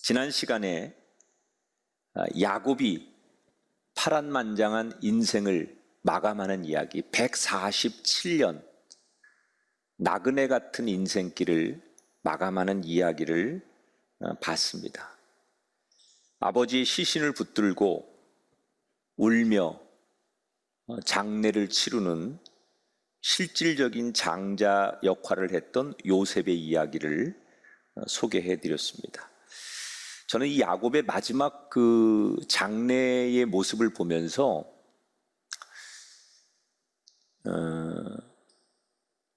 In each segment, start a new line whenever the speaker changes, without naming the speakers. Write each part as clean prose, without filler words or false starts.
지난 시간에 야곱이 파란만장한 인생을 마감하는 이야기, 147년 나그네 같은 인생길을 마감하는 이야기를 봤습니다. 아버지의 시신을 붙들고 울며 장례를 치르는 실질적인 장자 역할을 했던 요셉의 이야기를 소개해 드렸습니다. 저는 이 야곱의 마지막 그 장례의 모습을 보면서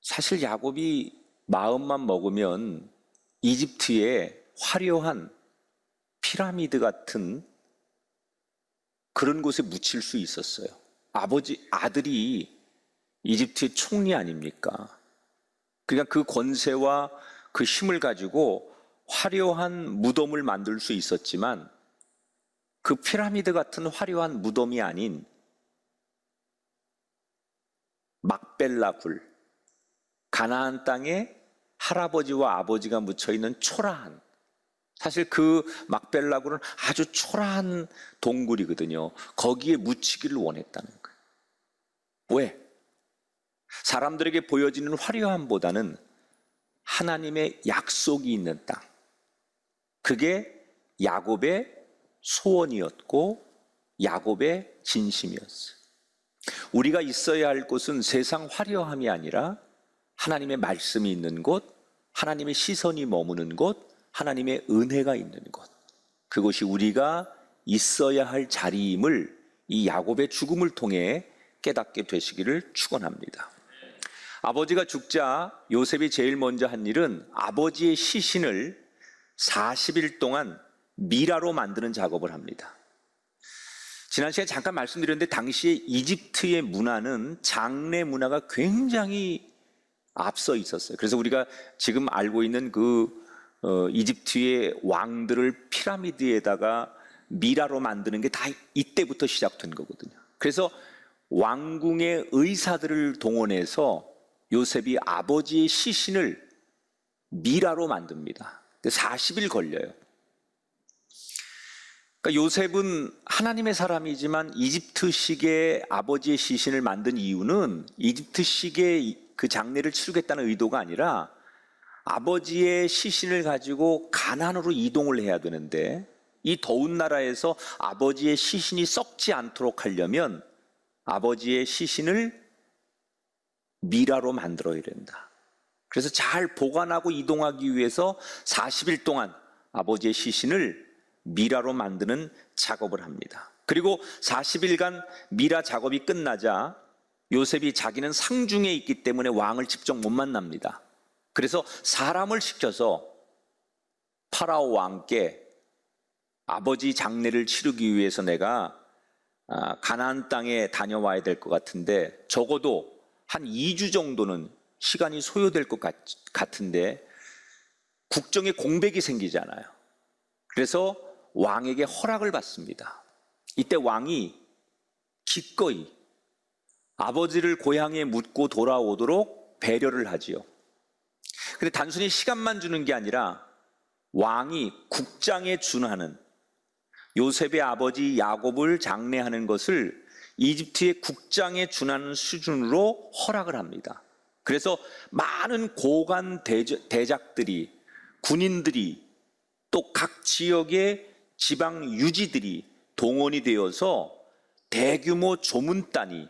사실 야곱이 마음만 먹으면 이집트의 화려한 피라미드 같은 그런 곳에 묻힐 수 있었어요. 아들이 이집트의 총리 아닙니까? 그러니까 그 권세와 그 힘을 가지고 화려한 무덤을 만들 수 있었지만 그 피라미드 같은 화려한 무덤이 아닌 막벨라 굴, 가나안 땅에 할아버지와 아버지가 묻혀있는 초라한, 사실 그 막벨라 굴은 아주 초라한 동굴이거든요. 거기에 묻히기를 원했다는 거예요. 왜? 사람들에게 보여지는 화려함보다는 하나님의 약속이 있는 땅, 그게 야곱의 소원이었고 야곱의 진심이었어요. 우리가 있어야 할 곳은 세상 화려함이 아니라 하나님의 말씀이 있는 곳, 하나님의 시선이 머무는 곳, 하나님의 은혜가 있는 곳, 그것이 우리가 있어야 할 자리임을 이 야곱의 죽음을 통해 깨닫게 되시기를 축원합니다. 아버지가 죽자 요셉이 제일 먼저 한 일은 아버지의 시신을 40일 동안 미라로 만드는 작업을 합니다. 지난 시간에 잠깐 말씀드렸는데 당시에 이집트의 문화는 장례 문화가 굉장히 앞서 있었어요. 그래서 우리가 지금 알고 있는 이집트의 왕들을 피라미드에다가 미라로 만드는 게 다 이때부터 시작된 거거든요. 그래서 왕궁의 의사들을 동원해서 요셉이 아버지의 시신을 미라로 만듭니다. 40일 걸려요. 그러니까 요셉은 하나님의 사람이지만 이집트식의 아버지의 시신을 만든 이유는 이집트식의 그 장례를 치르겠다는 의도가 아니라 아버지의 시신을 가지고 가나안으로 이동을 해야 되는데 이 더운 나라에서 아버지의 시신이 썩지 않도록 하려면 아버지의 시신을 미라로 만들어야 된다. 그래서 잘 보관하고 이동하기 위해서 40일 동안 아버지의 시신을 미라로 만드는 작업을 합니다. 그리고 40일간 미라 작업이 끝나자 요셉이 자기는 상중에 있기 때문에 왕을 직접 못 만납니다. 그래서 사람을 시켜서 파라오 왕께 아버지 장례를 치르기 위해서 내가 가나안 땅에 다녀와야 될 것 같은데 적어도 한 2주 정도는 시간이 소요될 것 같은데 국정에 공백이 생기잖아요. 그래서 왕에게 허락을 받습니다. 이때 왕이 기꺼이 아버지를 고향에 묻고 돌아오도록 배려를 하지요. 근데 단순히 시간만 주는 게 아니라 왕이 국장에 준하는 요셉의 아버지 야곱을 장례하는 것을 이집트의 국장에 준하는 수준으로 허락을 합니다. 그래서 많은 고관 대작들이, 군인들이, 또 각 지역의 지방 유지들이 동원이 되어서 대규모 조문단이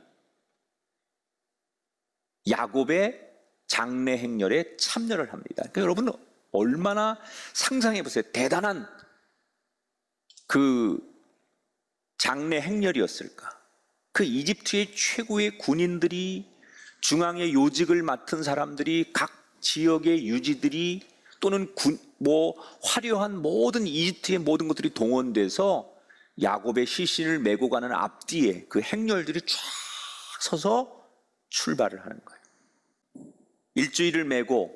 야곱의 장례 행렬에 참여를 합니다. 그러니까 여러분 얼마나 상상해 보세요. 대단한 그 장례 행렬이었을까. 그 이집트의 최고의 군인들이, 중앙의 요직을 맡은 사람들이, 각 지역의 유지들이, 또는 화려한 모든 이집트의 모든 것들이 동원돼서 야곱의 시신을 메고 가는 앞뒤에 그 행렬들이 쫙 서서 출발을 하는 거예요. 일주일을 메고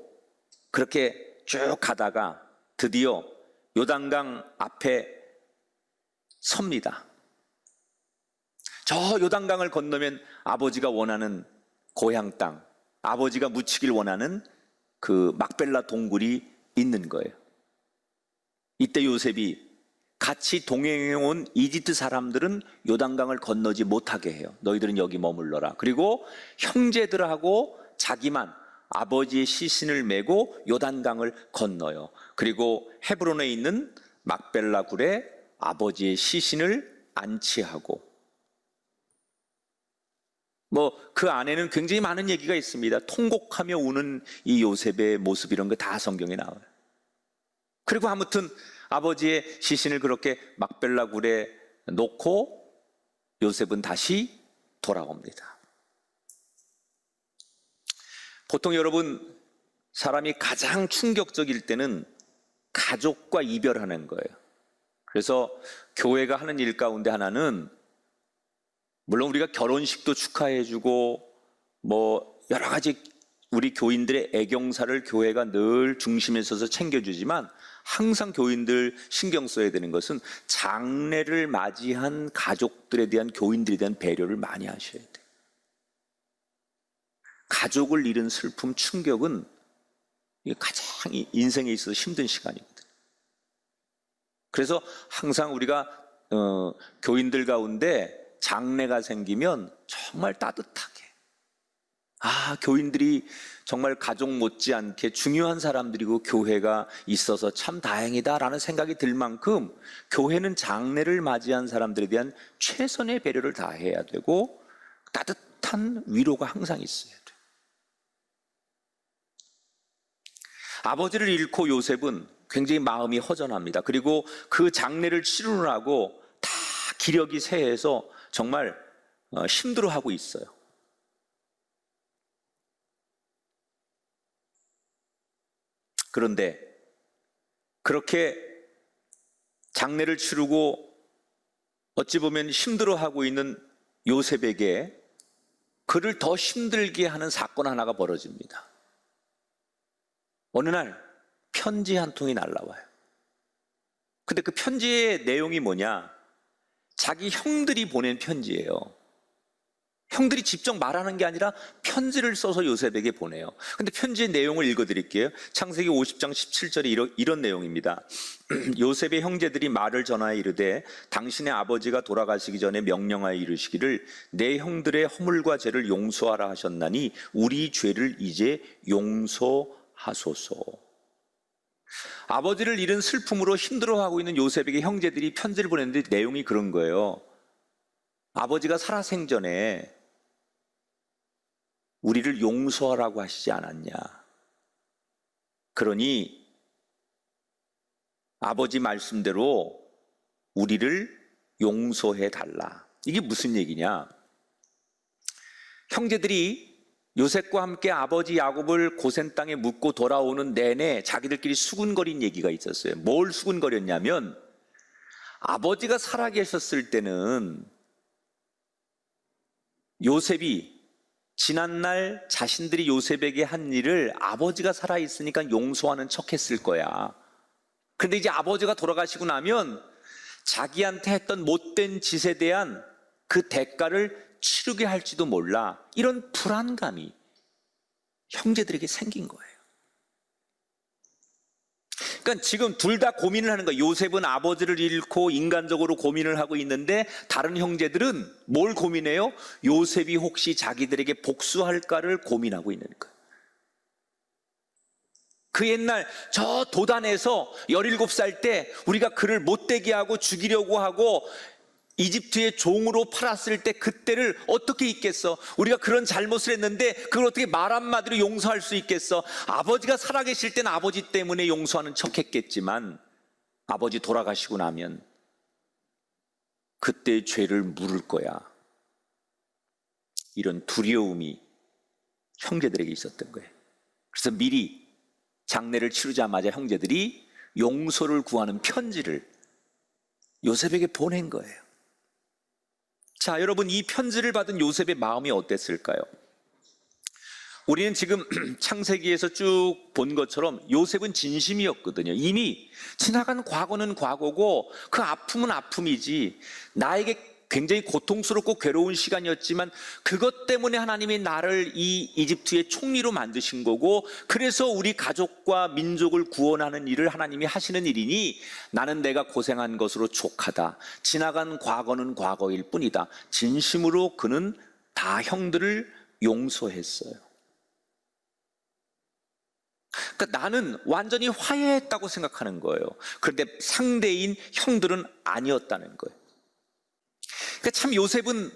그렇게 쭉 가다가 드디어 요단강 앞에 섭니다. 저 요단강을 건너면 아버지가 원하는 고향 땅, 아버지가 묻히길 원하는 그 막벨라 동굴이 있는 거예요. 이때 요셉이 같이 동행해온 이집트 사람들은 요단강을 건너지 못하게 해요. 너희들은 여기 머물러라. 그리고 형제들하고 자기만 아버지의 시신을 메고 요단강을 건너요. 그리고 헤브론에 있는 막벨라 굴에 아버지의 시신을 안치하고, 그 안에는 굉장히 많은 얘기가 있습니다. 통곡하며 우는 이 요셉의 모습, 이런 거 다 성경에 나와요. 그리고 아무튼 아버지의 시신을 그렇게 막벨라 굴에 놓고 요셉은 다시 돌아옵니다. 보통 여러분, 사람이 가장 충격적일 때는 가족과 이별하는 거예요. 그래서 교회가 하는 일 가운데 하나는, 물론 우리가 결혼식도 축하해주고 여러 가지 우리 교인들의 애경사를 교회가 늘 중심에 서서 챙겨주지만, 항상 교인들 신경 써야 되는 것은 장례를 맞이한 가족들에 대한, 교인들에 대한 배려를 많이 하셔야 돼요. 가족을 잃은 슬픔, 충격은 가장 인생에 있어서 힘든 시간이거든요. 그래서 항상 우리가 교인들 가운데 장례가 생기면 정말 따뜻하게, 교인들이 정말 가족 못지않게 중요한 사람들이고 교회가 있어서 참 다행이다라는 생각이 들 만큼, 교회는 장례를 맞이한 사람들에 대한 최선의 배려를 다해야 되고 따뜻한 위로가 항상 있어야 돼요. 아버지를 잃고 요셉은 굉장히 마음이 허전합니다. 그리고 그 장례를 치르느라고 다 기력이 쇠해서 정말 힘들어하고 있어요. 그런데 그렇게 장례를 치르고 어찌 보면 힘들어하고 있는 요셉에게 그를 더 힘들게 하는 사건 하나가 벌어집니다. 어느 날 편지 한 통이 날라와요. 근데 그 편지의 내용이 뭐냐? 자기 형들이 보낸 편지예요. 형들이 직접 말하는 게 아니라 편지를 써서 요셉에게 보내요. 근데 편지의 내용을 읽어드릴게요. 창세기 50장 17절에 이런 내용입니다. 요셉의 형제들이 말을 전하여 이르되 당신의 아버지가 돌아가시기 전에 명령하여 이르시기를 내 형들의 허물과 죄를 용서하라 하셨나니 우리 죄를 이제 용서하소서. 아버지를 잃은 슬픔으로 힘들어하고 있는 요셉에게 형제들이 편지를 보냈는데 내용이 그런 거예요. 아버지가 살아생전에 우리를 용서하라고 하시지 않았냐. 그러니 아버지 말씀대로 우리를 용서해 달라. 이게 무슨 얘기냐? 형제들이 요셉과 함께 아버지 야곱을 고센 땅에 묻고 돌아오는 내내 자기들끼리 수군거린 얘기가 있었어요. 뭘 수군거렸냐면, 아버지가 살아계셨을 때는 요셉이 지난날 자신들이 요셉에게 한 일을 아버지가 살아있으니까 용서하는 척 했을 거야. 근데 이제 아버지가 돌아가시고 나면 자기한테 했던 못된 짓에 대한 그 대가를 치르게 할지도 몰라. 이런 불안감이 형제들에게 생긴 거예요. 그러니까 지금 둘 다 고민을 하는 거예요. 요셉은 아버지를 잃고 인간적으로 고민을 하고 있는데, 다른 형제들은 뭘 고민해요? 요셉이 혹시 자기들에게 복수할까를 고민하고 있는 거예요. 그 옛날 저 도단에서 17살 때 우리가 그를 못되게 하고 죽이려고 하고 이집트의 종으로 팔았을 때 그때를 어떻게 잊겠어? 우리가 그런 잘못을 했는데 그걸 어떻게 말 한마디로 용서할 수 있겠어? 아버지가 살아계실 때는 아버지 때문에 용서하는 척 했겠지만, 아버지 돌아가시고 나면 그때의 죄를 물을 거야. 이런 두려움이 형제들에게 있었던 거예요. 그래서 미리 장례를 치르자마자 형제들이 용서를 구하는 편지를 요셉에게 보낸 거예요. 자, 여러분, 이 편지를 받은 요셉의 마음이 어땠을까요? 우리는 지금 창세기에서 쭉 본 것처럼 요셉은 진심이었거든요. 이미 지나간 과거는 과거고 그 아픔은 아픔이지, 나에게 굉장히 고통스럽고 괴로운 시간이었지만 그것 때문에 하나님이 나를 이 이집트의 총리로 만드신 거고, 그래서 우리 가족과 민족을 구원하는 일을 하나님이 하시는 일이니 나는 내가 고생한 것으로 족하다. 지나간 과거는 과거일 뿐이다. 진심으로 그는 다 형들을 용서했어요. 그러니까 나는 완전히 화해했다고 생각하는 거예요. 그런데 상대인 형들은 아니었다는 거예요. 그러니까 참 요셉은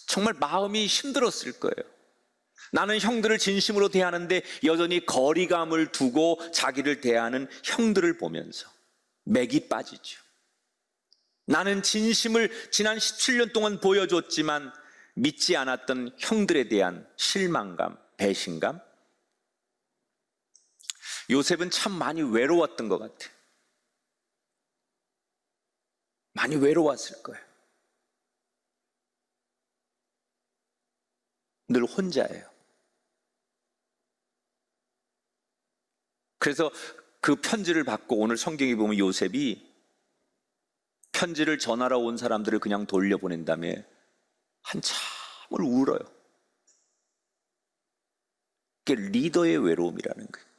정말 마음이 힘들었을 거예요. 나는 형들을 진심으로 대하는데 여전히 거리감을 두고 자기를 대하는 형들을 보면서 맥이 빠지죠. 나는 진심을 지난 17년 동안 보여줬지만 믿지 않았던 형들에 대한 실망감, 배신감. 요셉은 참 많이 외로웠던 것 같아요. 많이 외로웠을 거예요. 늘 혼자예요. 그래서 그 편지를 받고 오늘 성경에 보면 요셉이 편지를 전하러 온 사람들을 그냥 돌려보낸 다음에 한참을 울어요. 그게 리더의 외로움이라는 거예요.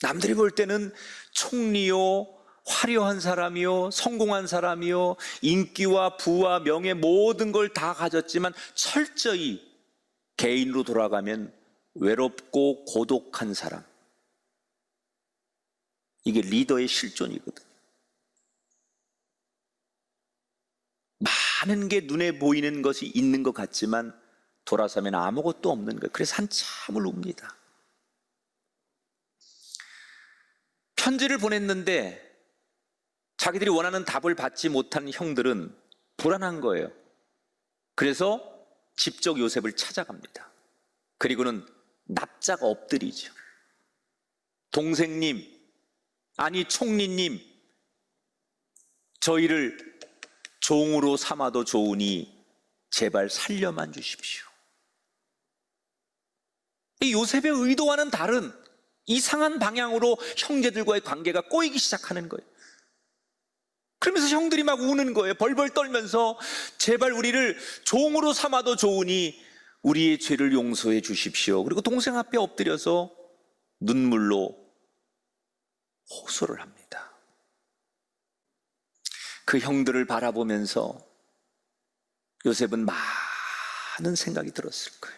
남들이 볼 때는 총리요, 화려한 사람이요, 성공한 사람이요, 인기와 부와 명예 모든 걸 다 가졌지만 철저히 개인으로 돌아가면 외롭고 고독한 사람. 이게 리더의 실존이거든요. 많은 게 눈에 보이는 것이 있는 것 같지만 돌아서면 아무것도 없는 거예요. 그래서 한참을 웁니다. 편지를 보냈는데 자기들이 원하는 답을 받지 못한 형들은 불안한 거예요. 그래서 직접 요셉을 찾아갑니다. 그리고는 납작 엎드리죠. 동생님, 아니 총리님, 저희를 종으로 삼아도 좋으니 제발 살려만 주십시오. 이 요셉의 의도와는 다른 이상한 방향으로 형제들과의 관계가 꼬이기 시작하는 거예요. 그러면서 형들이 막 우는 거예요. 벌벌 떨면서 제발 우리를 종으로 삼아도 좋으니 우리의 죄를 용서해 주십시오. 그리고 동생 앞에 엎드려서 눈물로 호소를 합니다. 그 형들을 바라보면서 요셉은 많은 생각이 들었을 거예요.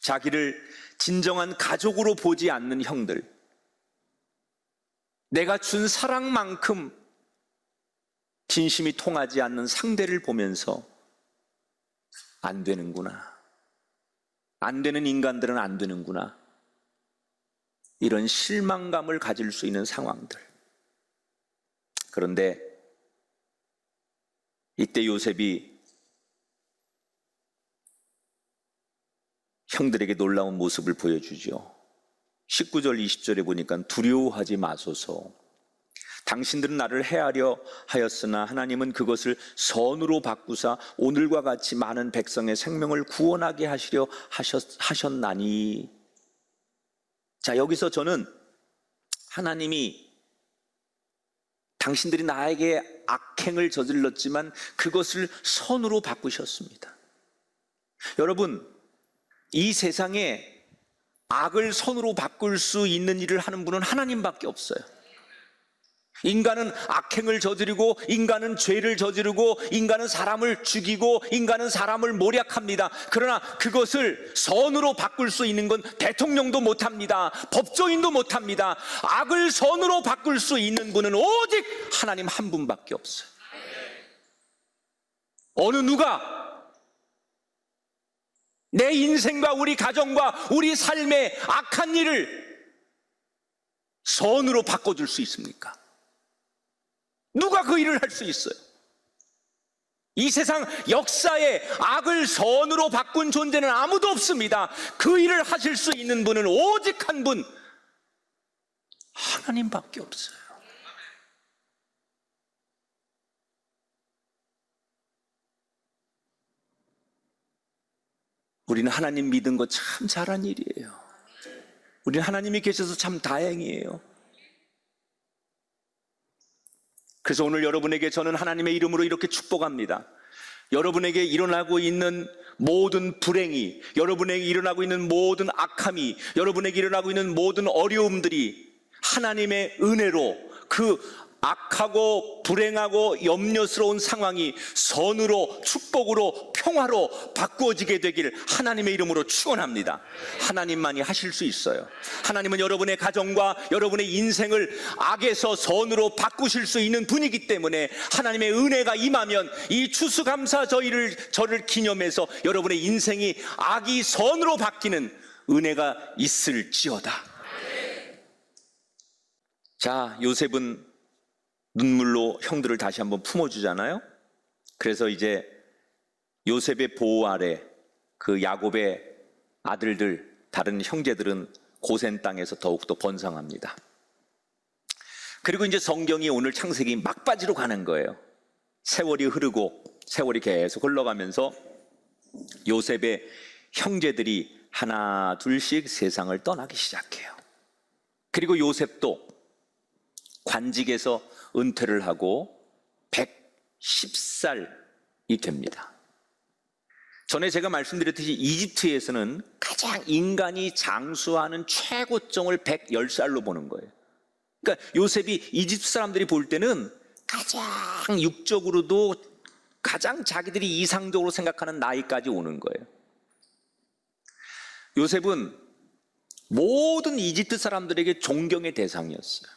자기를 진정한 가족으로 보지 않는 형들, 내가 준 사랑만큼 진심이 통하지 않는 상대를 보면서 안 되는구나, 안 되는 인간들은 안 되는구나, 이런 실망감을 가질 수 있는 상황들. 그런데 이때 요셉이 형들에게 놀라운 모습을 보여주죠. 19절 20절에 보니까 두려워하지 마소서. 당신들은 나를 해하려 하였으나 하나님은 그것을 선으로 바꾸사 오늘과 같이 많은 백성의 생명을 구원하게 하시려 하셨나니. 자, 여기서 저는 하나님이 당신들이 나에게 악행을 저질렀지만 그것을 선으로 바꾸셨습니다. 여러분, 이 세상에 악을 선으로 바꿀 수 있는 일을 하는 분은 하나님밖에 없어요. 인간은 악행을 저지르고, 인간은 죄를 저지르고, 인간은 사람을 죽이고, 인간은 사람을 모략합니다. 그러나 그것을 선으로 바꿀 수 있는 건 대통령도 못합니다. 법조인도 못합니다. 악을 선으로 바꿀 수 있는 분은 오직 하나님 한 분밖에 없어요. 어느 누가 내 인생과 우리 가정과 우리 삶의 악한 일을 선으로 바꿔줄 수 있습니까? 누가 그 일을 할 수 있어요? 이 세상 역사에 악을 선으로 바꾼 존재는 아무도 없습니다. 그 일을 하실 수 있는 분은 오직 한 분, 하나님밖에 없어요. 우리는 하나님 믿은 거 참 잘한 일이에요. 우리는 하나님이 계셔서 참 다행이에요. 그래서 오늘 여러분에게 저는 하나님의 이름으로 이렇게 축복합니다. 여러분에게 일어나고 있는 모든 불행이, 여러분에게 일어나고 있는 모든 악함이, 여러분에게 일어나고 있는 모든 어려움들이 하나님의 은혜로 그 악하고 불행하고 염려스러운 상황이 선으로, 축복으로, 평화로 바꾸어지게 되길 하나님의 이름으로 축원합니다. 하나님만이 하실 수 있어요. 하나님은 여러분의 가정과 여러분의 인생을 악에서 선으로 바꾸실 수 있는 분이기 때문에 하나님의 은혜가 임하면 이 추수감사 저를 기념해서 여러분의 인생이 악이 선으로 바뀌는 은혜가 있을지어다. 자, 요셉은 눈물로 형들을 다시 한번 품어주잖아요. 그래서 이제 요셉의 보호 아래 그 야곱의 아들들, 다른 형제들은 고센 땅에서 더욱더 번성합니다. 그리고 이제 성경이 오늘 창세기 막바지로 가는 거예요. 세월이 흐르고 세월이 계속 흘러가면서 요셉의 형제들이 하나 둘씩 세상을 떠나기 시작해요. 그리고 요셉도 관직에서 은퇴를 하고 110살이 됩니다. 전에 제가 말씀드렸듯이 이집트에서는 가장 인간이 장수하는 최고점을 110살로 보는 거예요. 그러니까 요셉이 이집트 사람들이 볼 때는 가장 육적으로도 가장 자기들이 이상적으로 생각하는 나이까지 오는 거예요. 요셉은 모든 이집트 사람들에게 존경의 대상이었어요.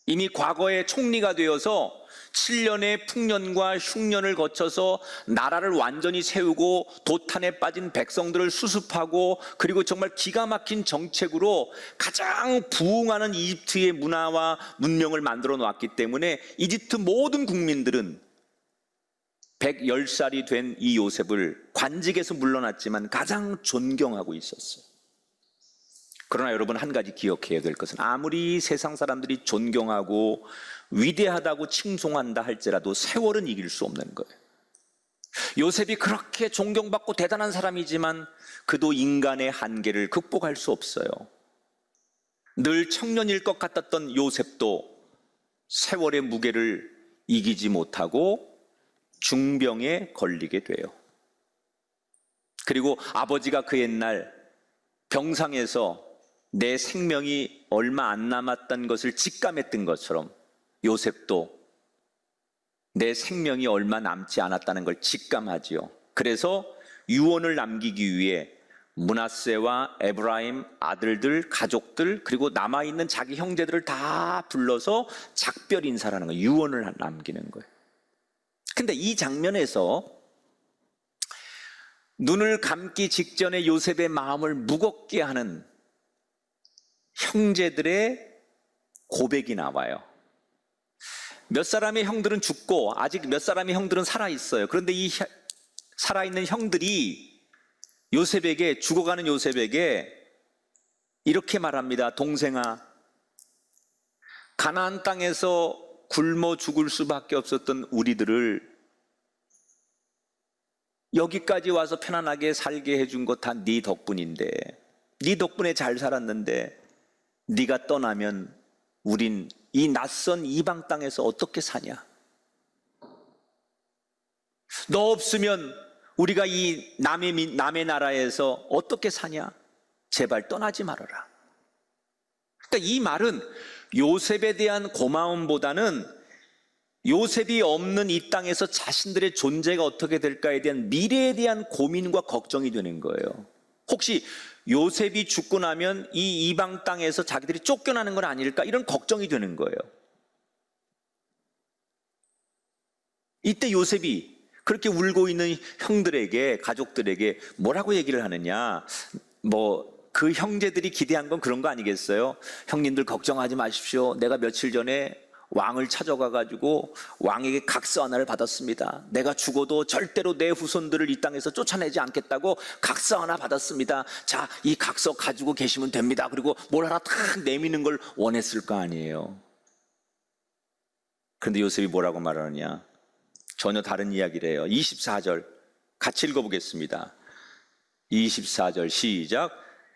이미 과거에 총리가 되어서 7년의 풍년과 흉년을 거쳐서 나라를 완전히 세우고 도탄에 빠진 백성들을 수습하고 그리고 정말 기가 막힌 정책으로 가장 부흥하는 이집트의 문화와 문명을 만들어 놓았기 때문에 이집트 모든 국민들은 110살이 된 이 요셉을 관직에서 물러났지만 가장 존경하고 있었어요. 그러나 여러분, 한 가지 기억해야 될 것은 아무리 세상 사람들이 존경하고 위대하다고 칭송한다 할지라도 세월은 이길 수 없는 거예요. 요셉이 그렇게 존경받고 대단한 사람이지만 그도 인간의 한계를 극복할 수 없어요. 늘 청년일 것 같았던 요셉도 세월의 무게를 이기지 못하고 중병에 걸리게 돼요. 그리고 아버지가 그 옛날 병상에서 내 생명이 얼마 안 남았던 것을 직감했던 것처럼 요셉도 내 생명이 얼마 남지 않았다는 걸 직감하지요. 그래서 유언을 남기기 위해 므낫세와 에브라임 아들들, 가족들, 그리고 남아있는 자기 형제들을 다 불러서 작별 인사라는 거예요. 유언을 남기는 거예요. 근데 이 장면에서 눈을 감기 직전에 요셉의 마음을 무겁게 하는 형제들의 고백이 나와요. 몇 사람의 형들은 죽고 아직 몇 사람의 형들은 살아있어요. 그런데 이 살아있는 형들이 요셉에게, 죽어가는 요셉에게 이렇게 말합니다. 동생아, 가나안 땅에서 굶어 죽을 수밖에 없었던 우리들을 여기까지 와서 편안하게 살게 해준 거 다 네 덕분인데, 네 덕분에 잘 살았는데 네가 떠나면 우린 이 낯선 이방 땅에서 어떻게 사냐? 너 없으면 우리가 이 남의 나라에서 어떻게 사냐? 제발 떠나지 말아라. 그러니까 이 말은 요셉에 대한 고마움보다는 요셉이 없는 이 땅에서 자신들의 존재가 어떻게 될까에 대한 미래에 대한 고민과 걱정이 되는 거예요. 혹시 요셉이 죽고 나면 이 이방 땅에서 자기들이 쫓겨나는 건 아닐까, 이런 걱정이 되는 거예요. 이때 요셉이 그렇게 울고 있는 형들에게, 가족들에게 뭐라고 얘기를 하느냐? 그 형제들이 기대한 건 그런 거 아니겠어요? 형님들 걱정하지 마십시오. 내가 며칠 전에 왕을 찾아가가지고 왕에게 각서 하나를 받았습니다. 내가 죽어도 절대로 내 후손들을 이 땅에서 쫓아내지 않겠다고 각서 하나 받았습니다. 자, 이 각서 가지고 계시면 됩니다. 그리고 뭘 하나 탁 내미는 걸 원했을 거 아니에요. 그런데 요셉이 뭐라고 말하느냐? 전혀 다른 이야기를 해요. 24절 같이 읽어보겠습니다. 24절 시작.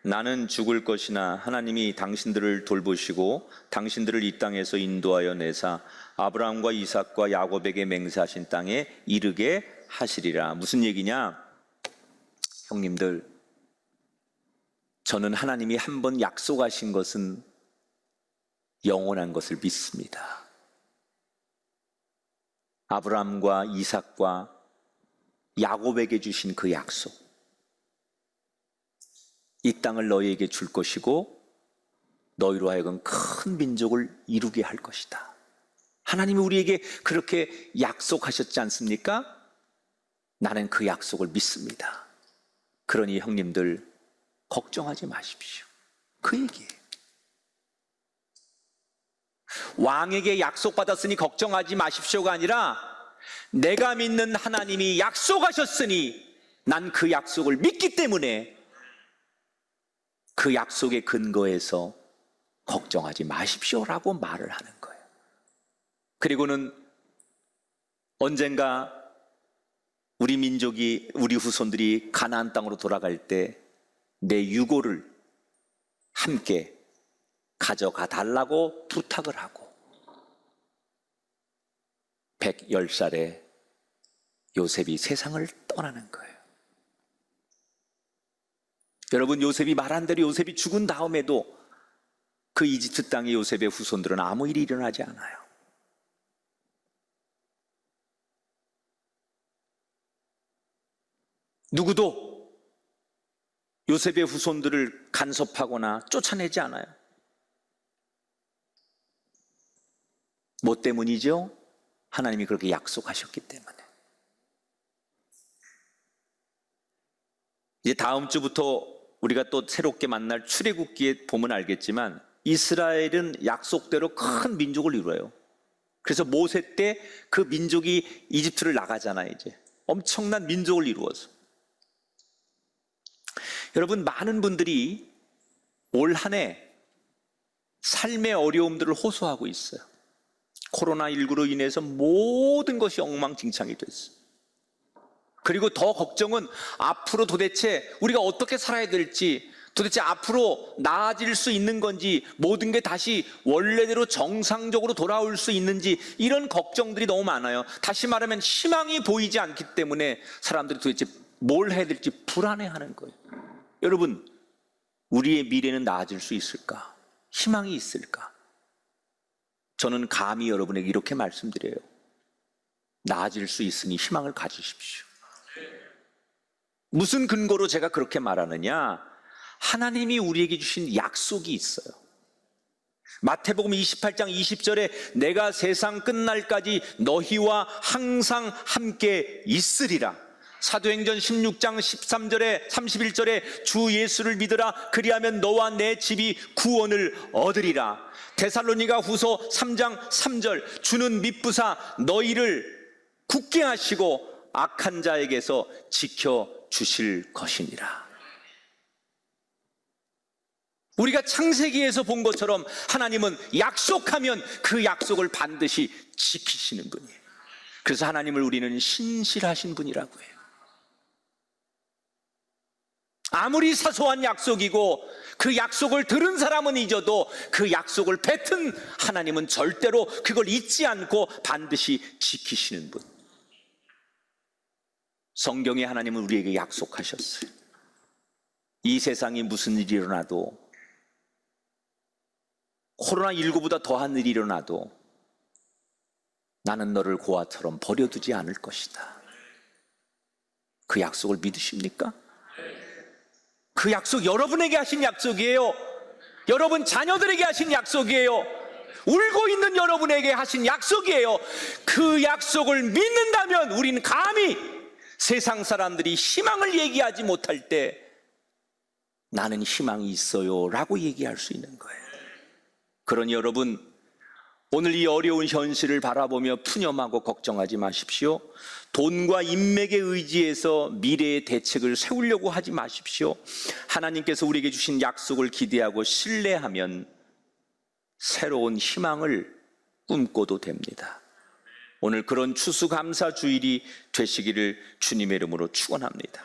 나는 죽을 것이나 하나님이 당신들을 돌보시고 당신들을 이 땅에서 인도하여 내사 아브라함과 이삭과 야곱에게 맹세하신 땅에 이르게 하시리라. 무슨 얘기냐? 형님들, 저는 하나님이 한번 약속하신 것은 영원한 것을 믿습니다. 아브라함과 이삭과 야곱에게 주신 그 약속, 이 땅을 너희에게 줄 것이고 너희로 하여금 큰 민족을 이루게 할 것이다. 하나님이 우리에게 그렇게 약속하셨지 않습니까? 나는 그 약속을 믿습니다. 그러니 형님들, 걱정하지 마십시오. 그 얘기예요. 왕에게 약속받았으니 걱정하지 마십시오가 아니라 내가 믿는 하나님이 약속하셨으니 난 그 약속을 믿기 때문에 그 약속에 근거해서 걱정하지 마십시오라고 말을 하는 거예요. 그리고는 언젠가 우리 민족이, 우리 후손들이 가나안 땅으로 돌아갈 때 내 유고를 함께 가져가 달라고 부탁을 하고 110살에 요셉이 세상을 떠나는 거예요. 여러분, 요셉이 말한 대로 요셉이 죽은 다음에도 그 이집트 땅의 요셉의 후손들은 아무 일이 일어나지 않아요. 누구도 요셉의 후손들을 간섭하거나 쫓아내지 않아요. 뭐 때문이죠? 하나님이 그렇게 약속하셨기 때문에. 이제 다음 주부터 우리가 또 새롭게 만날 출애굽기에 보면 알겠지만 이스라엘은 약속대로 큰 민족을 이루어요. 그래서 모세 때 그 민족이 이집트를 나가잖아요. 이제 엄청난 민족을 이루어서. 여러분, 많은 분들이 올 한 해 삶의 어려움들을 호소하고 있어요. 코로나19로 인해서 모든 것이 엉망진창이 됐어요. 그리고 더 걱정은 앞으로 도대체 우리가 어떻게 살아야 될지, 도대체 앞으로 나아질 수 있는 건지, 모든 게 다시 원래대로 정상적으로 돌아올 수 있는지, 이런 걱정들이 너무 많아요. 다시 말하면 희망이 보이지 않기 때문에 사람들이 도대체 뭘 해야 될지 불안해하는 거예요. 여러분, 우리의 미래는 나아질 수 있을까? 희망이 있을까? 저는 감히 여러분에게 이렇게 말씀드려요. 나아질 수 있으니 희망을 가지십시오. 무슨 근거로 제가 그렇게 말하느냐? 하나님이 우리에게 주신 약속이 있어요. 마태복음 28장 20절에 내가 세상 끝날까지 너희와 항상 함께 있으리라. 사도행전 16장 13절에 31절에 주 예수를 믿으라, 그리하면 너와 내 집이 구원을 얻으리라. 데살로니가 후서 3장 3절 주는 미쁘사 너희를 굳게 하시고 악한 자에게서 지켜주실 것이니라. 우리가 창세기에서 본 것처럼 하나님은 약속하면 그 약속을 반드시 지키시는 분이에요. 그래서 하나님을 우리는 신실하신 분이라고 해요. 아무리 사소한 약속이고 그 약속을 들은 사람은 잊어도 그 약속을 뱉은 하나님은 절대로 그걸 잊지 않고 반드시 지키시는 분. 성경에 하나님은 우리에게 약속하셨어요. 이 세상에 무슨 일이 일어나도, 코로나19보다 더한 일이 일어나도 나는 너를 고아처럼 버려두지 않을 것이다. 그 약속을 믿으십니까? 그 약속 여러분에게 하신 약속이에요. 여러분 자녀들에게 하신 약속이에요. 울고 있는 여러분에게 하신 약속이에요. 그 약속을 믿는다면 우리는 감히 세상 사람들이 희망을 얘기하지 못할 때 나는 희망이 있어요 라고 얘기할 수 있는 거예요. 그러니 여러분, 오늘 이 어려운 현실을 바라보며 푸념하고 걱정하지 마십시오. 돈과 인맥에 의지해서 미래의 대책을 세우려고 하지 마십시오. 하나님께서 우리에게 주신 약속을 기대하고 신뢰하면 새로운 희망을 꿈꿔도 됩니다. 오늘 그런 추수감사 주일이 되시기를 주님의 이름으로 축원합니다.